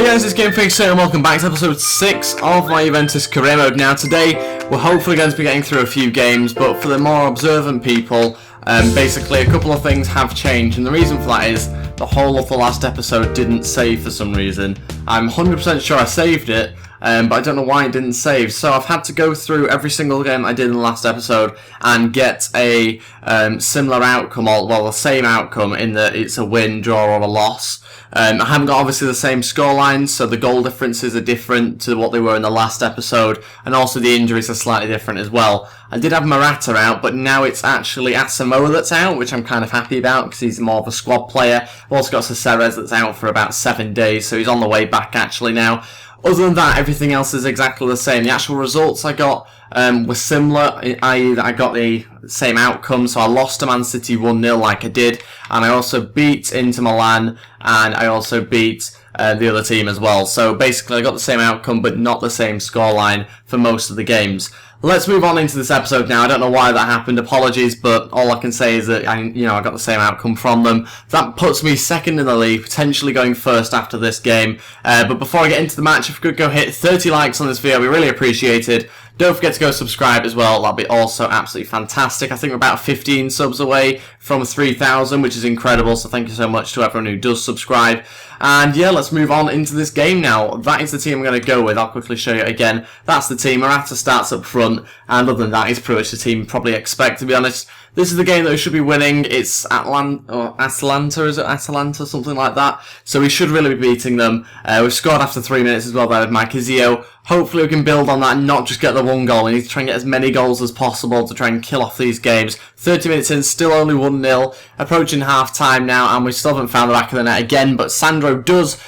guys, it's Game Fixture and welcome back to episode 6 of my Juventus career mode. Now today, we're hopefully going to be getting through a few games, but for the more observant people, basically a couple of things have changed, and the reason for that is the whole of the last episode didn't save for some reason. I'm 100% sure I saved it, but I don't know why it didn't save, so I've had to go through every single game I did in the last episode and get a similar outcome, or well, the same outcome in that it's a win, draw or a loss. I haven't got obviously the same scorelines, so the goal differences are different to what they were in the last episode, and also the injuries are slightly different as well. I did have Morata out, but now it's actually Asamoah that's out, which I'm kind of happy about because he's more of a squad player. I've also got Cesares that's out for about 7 days, so he's on the way back actually now. Other than that, everything else is exactly the same. The actual results I got were similar, i.e. that I got the same outcome, so I lost to Man City 1-0 like I did, and I also beat Inter Milan, and I also beat the other team as well. So basically I got the same outcome, but not the same scoreline for most of the games. Let's move on into this episode now. I don't know why that happened, apologies, but all I can say is that I got the same outcome from them. That puts me second in the league, potentially going first after this game. But before I get into the match, if you could go hit 30 likes on this video, we really appreciate it. Don't forget to go subscribe as well, that'd be also absolutely fantastic. I think we're about 15 subs away from 3,000, which is incredible, so thank you so much to everyone who does subscribe. And yeah, let's move on into this game now. That is the team I'm going to go with. I'll quickly show you again. That's the team. Morata starts up front, and other than that, he's pretty much the team you probably expect, to be honest. This is the game that we should be winning. It's Atalanta, is it? Atalanta, something like that. So we should really be beating them. We've scored after 3 minutes as well there with Marquisio. Hopefully we can build on that and not just get the one goal. We need to try and get as many goals as possible to try and kill off these games. 30 minutes in, still only 1-0. Approaching half-time now, and we still haven't found the back of the net again. But Sandro does,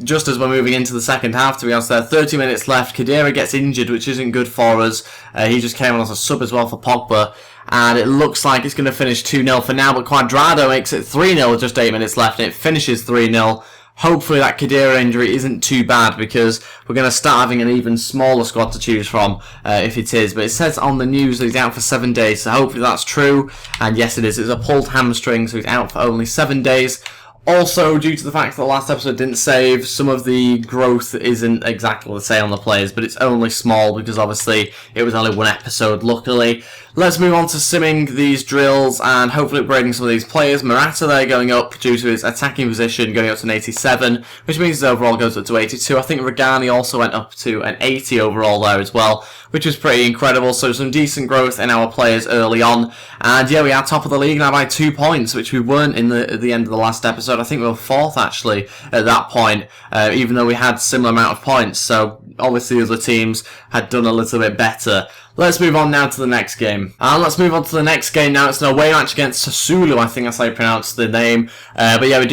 just as we're moving into the second half, to be honest there. 30 minutes left. Khedira gets injured, which isn't good for us. He just came on as a sub as well for Pogba. And it looks like it's going to finish 2-0 for now, but Cuadrado makes it 3-0 with just 8 minutes left, and it finishes 3-0. Hopefully that Khedira injury isn't too bad, because we're going to start having an even smaller squad to choose from if it is. But it says on the news that he's out for 7 days, so hopefully that's true. And yes, it is. It's a pulled hamstring, so he's out for only 7 days. Also, due to the fact that the last episode didn't save, some of the growth isn't exactly the same on the players, but it's only small because obviously it was only one episode, luckily. Let's move on to simming these drills and hopefully upgrading some of these players. Morata there going up due to his attacking position, going up to an 87, which means his overall goes up to 82. I think Regani also went up to an 80 overall there as well, which was pretty incredible. So some decent growth in our players early on. And yeah, we are top of the league now by 2 points, which we weren't at the end of the last episode. I think we were 4th actually at that point, even though we had similar amount of points. So obviously the other teams had done a little bit better. Let's move on now to the next game. And let's move on to the next game now. It's an away match against Sassuolo, I think that's how you pronounce the name. But yeah,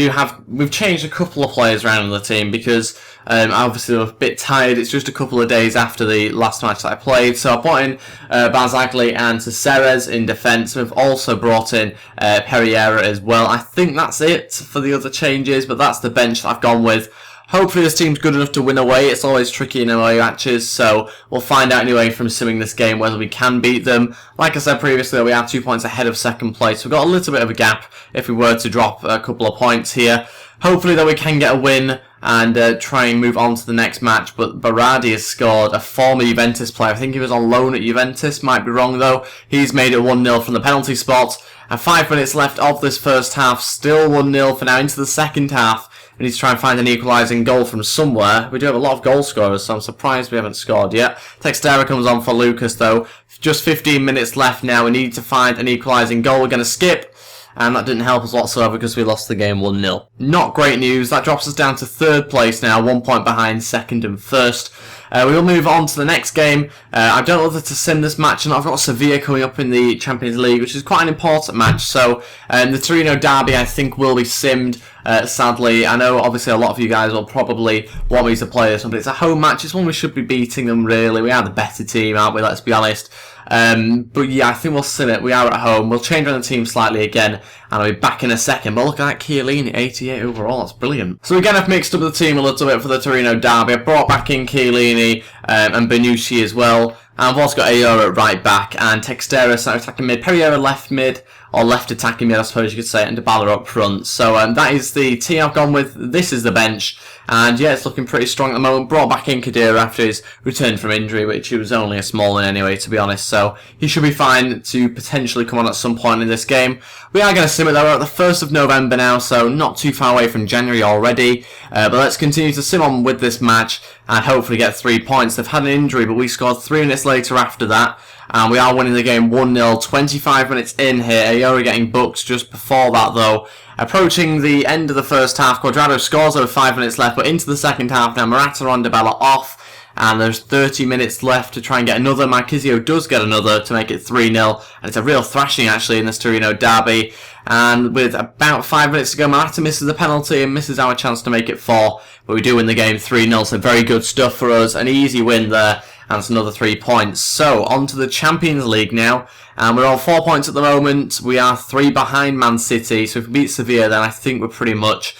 we've changed a couple of players around in the team because obviously we're a bit tired. It's just a couple of days after the last match that I played. So I brought in Barzagli and Cesares in defence. We've also brought in Pereira as well. I think that's it for the other changes, but that's the bench that I've gone with. Hopefully this team's good enough to win away. It's always tricky in away matches, so we'll find out anyway from simming this game whether we can beat them. Like I said previously, we are 2 points ahead of second place. We've got a little bit of a gap if we were to drop a couple of points here. Hopefully though we can get a win and try and move on to the next match. But Berardi has scored, a former Juventus player. I think he was on loan at Juventus, might be wrong though. He's made it 1-0 from the penalty spot. And 5 minutes left of this first half, still 1-0 for now into the second half. We need to try and find an equalising goal from somewhere. We do have a lot of goal scorers, so I'm surprised we haven't scored yet. Textera comes on for Lucas though. Just 15 minutes left now. We need to find an equalising goal. We're going to skip. And that didn't help us whatsoever because we lost the game 1-0. Not great news. That drops us down to 3rd place now, 1 point behind 2nd and 1st. We will move on to the next game. I don't know whether to sim this match or not. I've got Sevilla coming up in the Champions League, which is quite an important match. So the Torino derby, I think, will be simmed, sadly. I know, obviously, a lot of you guys will probably want me to play this one, but it's a home match. It's one we should be beating them, really. We are the better team, aren't we? Let's be honest. But yeah, I think we'll sim it. We are at home. We'll change around the team slightly again, and I'll be back in a second. But look at that Chiellini, 88 overall. That's brilliant. So again, I've mixed up the team a little bit for the Torino derby. I brought back in Chiellini and Benucci as well. And I've also got Ayora at right back and Textera starting attacking mid, Pereira left mid, or left attacking mid I suppose you could say, and Dybala up front. So that is the team I've gone with. This is the bench. And yeah, it's looking pretty strong at the moment. Brought back in Khedira after his return from injury, which was only a small one anyway, to be honest. So he should be fine to potentially come on at some point in this game. We are going to sim it though. We're at the 1st of November now, so not too far away from January already. But let's continue to sim on with this match and hopefully get 3 points. They've had an injury, but we scored 3 minutes later after that. And we are winning the game 1-0, 25 minutes in here. Aori getting booked just before that though. Approaching the end of the first half, Cuadrado scores over 5 minutes left, but into the second half now, Morata on, Dybala off, and there's 30 minutes left to try and get another. Marquisio does get another to make it 3-0, and it's a real thrashing actually in this Torino derby. And with about 5 minutes to go, Morata misses the penalty and misses our chance to make it 4, but we do win the game 3-0, so very good stuff for us, an easy win there. And it's another 3 points. So, on to the Champions League now. And we're on 4 points at the moment. We are 3 behind Man City. So if we beat Sevilla, then I think we're pretty much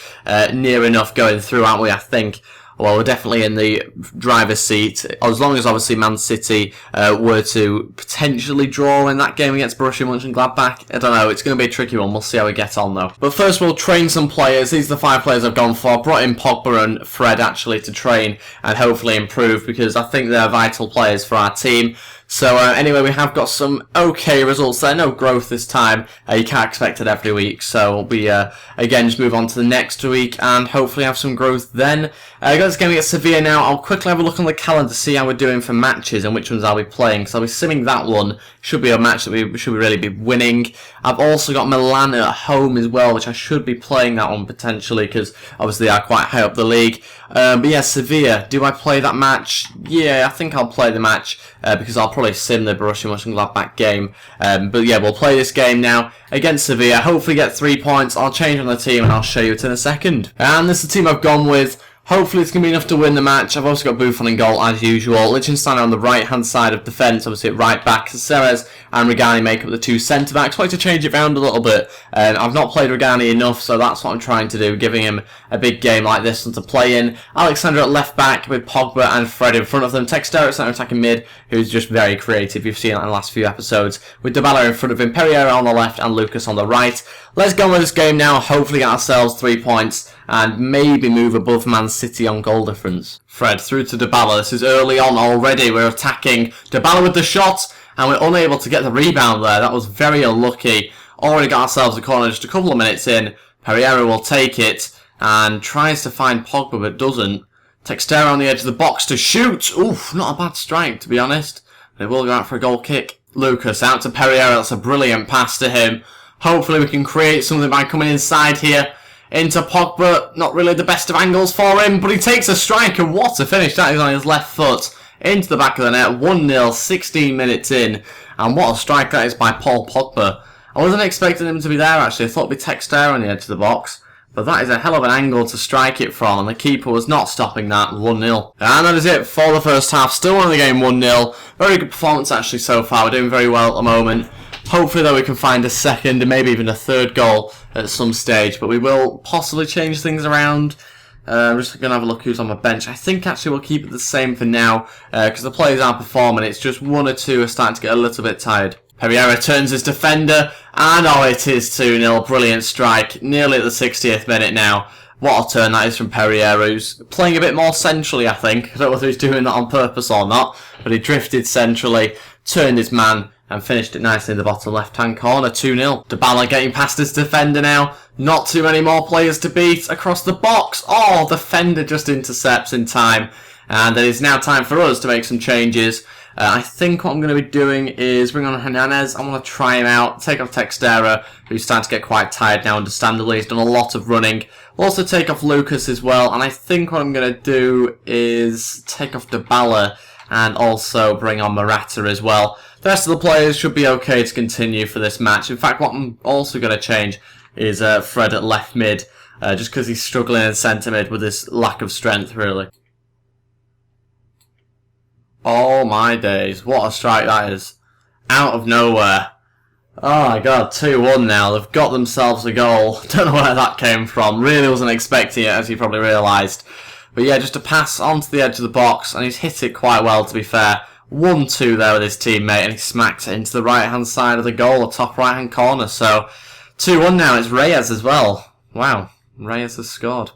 near enough going through, aren't we? I think. Well, we're definitely in the driver's seat, as long as obviously Man City were to potentially draw in that game against Borussia Mönchengladbach. I don't know, it's going to be a tricky one, we'll see how we get on though. But first we'll train some players. These are the 5 players I've gone for. I've brought in Pogba and Fred actually to train and hopefully improve, because I think they're vital players for our team. So anyway, we have got some okay results there. No growth this time. You can't expect it every week. So we'll again, just move on to the next week and hopefully have some growth then. Got this game against Sevilla now. I'll quickly have a look on the calendar to see how we're doing for matches and which ones I'll be playing. So I'll be simming that one. Should be a match that we should really be winning. I've also got Milan at home as well, which I should be playing that one potentially, because obviously they are quite high up the league. But yeah, Sevilla. Do I play that match? Yeah, I think I'll play the match because I'll probably sim the Borussia Mönchengladbach game. But yeah, we'll play this game now against Sevilla. Hopefully get 3 points. I'll change on the team and I'll show you it in a second. And this is the team I've gone with. Hopefully it's going to be enough to win the match. I've also got Buffon in goal as usual. Liechtenstein on the right hand side of defence, obviously at right back. Ceres and Regani make up the 2 centre backs. I like to change it around a little bit. I've not played Regani enough, so that's what I'm trying to do, giving him a big game like this one to play in. Alexander at left back with Pogba and Fred in front of them. Textero at centre attacking mid, who's just very creative. You've seen that in the last few episodes. With Dybala in front of him, Pereira on the left and Lucas on the right. Let's go with this game now. Hopefully get ourselves 3 points and maybe move above Man City on goal difference. Fred through to Dybala. This is early on already. We're attacking. Dybala with the shot, and we're unable to get the rebound there. That was very unlucky. Already got ourselves a corner just a couple of minutes in. Pereira will take it and tries to find Pogba but doesn't. Textero on the edge of the box to shoot. Oof, not a bad strike to be honest. They will go out for a goal kick. Lucas out to Pereira. That's a brilliant pass to him. Hopefully we can create something by coming inside here. Into Pogba, not really the best of angles for him, but he takes a strike, and what a finish that is on his left foot. Into the back of the net, 1-0, 16 minutes in, and what a strike that is by Paul Pogba. I wasn't expecting him to be there actually, I thought it'd be Textero on the edge of the box, but that is a hell of an angle to strike it from, and the keeper was not stopping that, 1-0. And that is it for the first half, still winning the game 1-0, very good performance actually so far, we're doing very well at the moment. Hopefully though we can find a second and maybe even a third goal at some stage, but we will possibly change things around. I'm just going to have a look who's on my bench. I think actually we'll keep it the same for now because the players aren't performing. It's just 1 or 2 are starting to get a little bit tired. Pereira turns his defender and oh, it is 2-0. Brilliant strike. Nearly at the 60th minute now. What a turn that is from Pereira, who's playing a bit more centrally, I think. I don't know whether he's doing that on purpose or not, but he drifted centrally, turned his man, and finished it nicely in the bottom left-hand corner, 2-0. Dybala getting past his defender now. Not too many more players to beat across the box. Oh, the defender just intercepts in time. And it is now time for us to make some changes. I think what I'm going to be doing is bring on Hernandez. I want to try him out. Take off Textero, who's starting to get quite tired now, understandably. He's done a lot of running. We'll also take off Lucas as well. And I think what I'm going to do is take off Dybala and also bring on Morata as well. The rest of the players should be okay to continue for this match. In fact, what I'm also going to change is Fred at left mid, just because he's struggling in centre mid with his lack of strength, really. Oh my days, what a strike that is. Out of nowhere. Oh my god, 2-1 now. They've got themselves a goal. Don't know where that came from. Really wasn't expecting it, as you probably realised. But yeah, just a pass onto the edge of the box, and he's hit it quite well, to be fair. 1-2 there with his teammate, and he smacks it into the right-hand side of the goal, the top right-hand corner. So, 2-1 now. It's Reyes as well. Wow, Reyes has scored.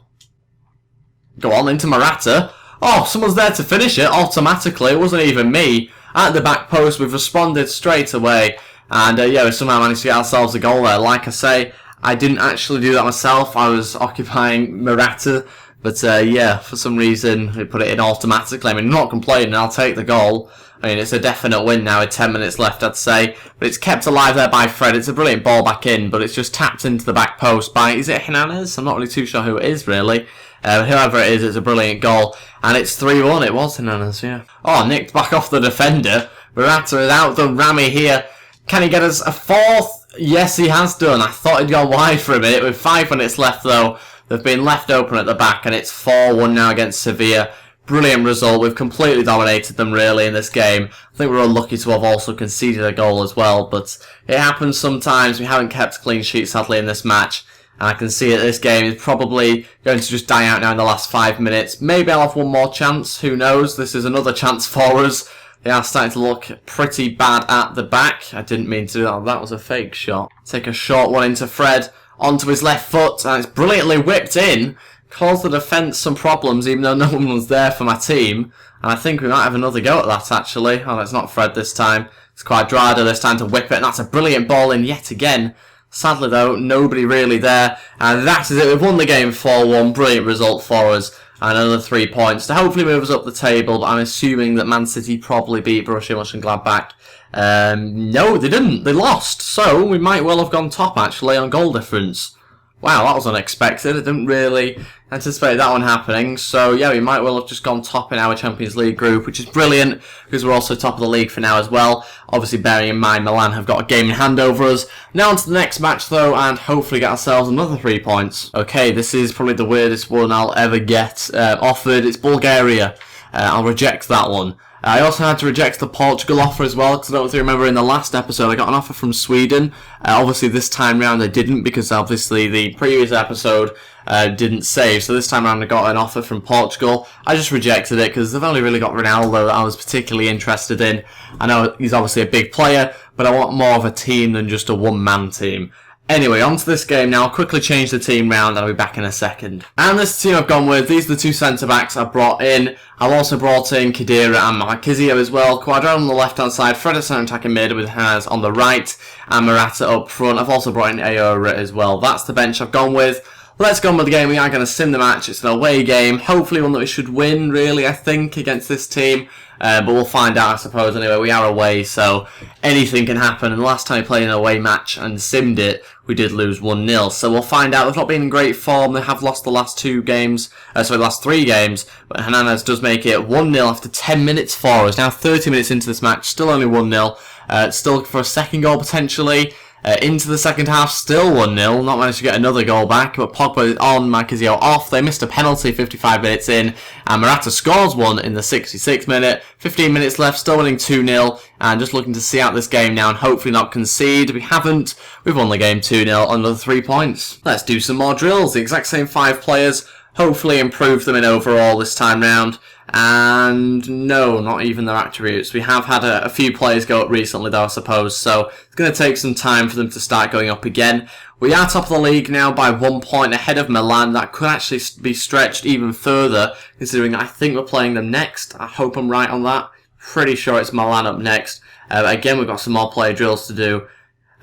Go on, into Morata. Oh, someone's there to finish it automatically. It wasn't even me. At the back post, we've responded straight away. And yeah, we somehow managed to get ourselves a goal there. Like I say, I didn't actually do that myself. I was occupying Morata. But yeah, for some reason, we put it in automatically. I mean, I'm not complaining. I'll take the goal. I mean, it's a definite win now with 10 minutes left, I'd say. But it's kept alive there by Fred. It's a brilliant ball back in, but it's just tapped into the back post by, is it Hernandez? I'm not really too sure who it is, really. Whoever it is, it's a brilliant goal. And it's 3-1. It was Hernandez, yeah. Oh, nicked back off the defender. Morata has outdone Rami here. Can he get us a fourth? Yes, he has done. I thought he'd gone wide for a minute. With 5 minutes left, though, they've been left open at the back, and it's 4-1 now against Sevilla. Brilliant result. We've completely dominated them, really, in this game. I think we're unlucky to have also conceded a goal as well, but it happens sometimes. We haven't kept a clean sheet, sadly, in this match. And I can see that this game is probably going to just die out now in the last 5 minutes. Maybe I'll have one more chance. Who knows? This is another chance for us. They are starting to look pretty bad at the back. I didn't mean to do that. That was a fake shot. Take a short one into Fred. Onto his left foot. And it's brilliantly whipped in. Caused the defence some problems, even though no one was there for my team. And I think we might have another go at that, actually. Oh, it's not Fred this time. It's Quadrado this time to whip it. And that's a brilliant ball in yet again. Sadly, though, nobody really there. And that is it. We've won the game 4-1. Brilliant result for us. And another 3 points to hopefully move us up the table. But I'm assuming that Man City probably beat Borussia Mönchengladbach. No, they didn't. They lost. So we might well have gone top, actually, on goal difference. Wow, that was unexpected. I didn't really anticipate that one happening. So, yeah, we might well have just gone top in our Champions League group, which is brilliant, because we're also top of the league for now as well. Obviously, bearing in mind, Milan have got a game in hand over us. Now on to the next match, though, and hopefully get ourselves another 3 points. Okay, this is probably the weirdest one I'll ever get offered. It's Bulgaria. I'll reject that one. I also had to reject the Portugal offer as well, because I don't know if you remember in the last episode I got an offer from Sweden. Obviously this time round I didn't, because obviously the previous episode didn't save, so this time round I got an offer from Portugal. I just rejected it because they've only really got Ronaldo that I was particularly interested in. I know he's obviously a big player, but I want more of a team than just a one-man team. Anyway, on to this game now. I'll quickly change the team round. I'll be back in a second. And this team I've gone with, these are the 2 centre-backs I've brought in. I've also brought in Khedira and Marquisio as well. Quadrado on the left-hand side, Fred at centre-attacking mid with Hernandez on the right, and Morata up front. I've also brought in Aora as well. That's the bench I've gone with. Let's go on with the game. We are going to sim the match. It's an away game. Hopefully one that we should win, really, I think, against this team. But we'll find out, I suppose. Anyway, we are away, so anything can happen. And the last time we played an away match and simmed it, we did lose 1-0. So we'll find out. They've not been in great form. They have lost the last 2 games. The last 3 games. But Hernandez does make it 1-0 after 10 minutes for us. Now 30 minutes into this match, still only 1-0. Still for a second goal, potentially. Into the second half, still 1-0. Not managed to get another goal back, but Pogba is on, Marquisio off. They missed a penalty 55 minutes in, and Morata scores one in the 66th minute. 15 minutes left, still winning 2-0, and just looking to see out this game now and hopefully not concede. We haven't. We've won the game 2-0 on another 3 points. Let's do some more drills. The exact same 5 players. Hopefully improve them in overall this time round. And no, not even their attributes. We have had a few players go up recently though, I suppose, so it's going to take some time for them to start going up again. We are top of the league now by 1 point ahead of Milan. That could actually be stretched even further, considering I think we're playing them next. I hope I'm right on that. Pretty sure it's Milan up next. Again, we've got some more player drills to do.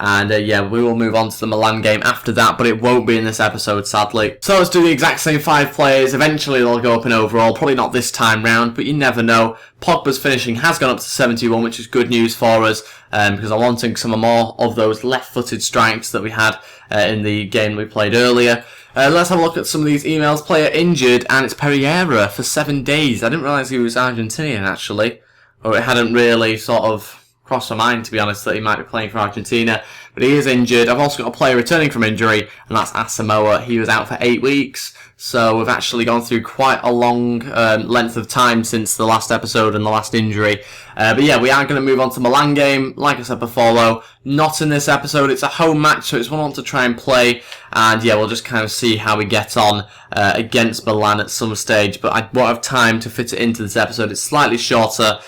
And yeah, we will move on to the Milan game after that, but it won't be in this episode, sadly. So let's do the exact same 5 players. Eventually they'll go up in overall, probably not this time round, but you never know. Pogba's finishing has gone up to 71, which is good news for us, because I'm wanting some more of those left-footed strikes that we had in the game we played earlier. Let's have a look at some of these emails. Player injured, and it's Pereira for 7 days. I didn't realise he was Argentinian, actually, or it hadn't really sort of crossed my mind, to be honest, that he might be playing for Argentina, but he is injured. I've also got a player returning from injury, and that's Asamoah. He was out for 8 weeks, so we've actually gone through quite a long length of time since the last episode and the last injury. But yeah, we are going to move on to Milan game. Like I said before, though, not in this episode. It's a home match, so it's one I want to try and play, and yeah, we'll just kind of see how we get on against Milan at some stage, but I won't have time to fit it into this episode. It's slightly shorter,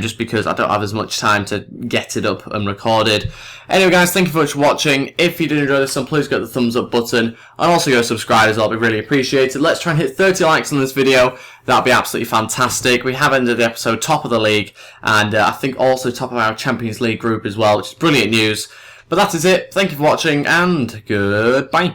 just because I don't have as much time to get it up and recorded. Anyway guys, thank you very much for watching. If you did enjoy this one, please get the thumbs up button, and also go subscribe as well, it'd be really appreciated. Let's try and hit 30 likes on this video. That'd be absolutely fantastic. We have ended the episode top of the league, and I think also top of our Champions League group as well, which is brilliant news. But that is it. Thank you for watching, and goodbye.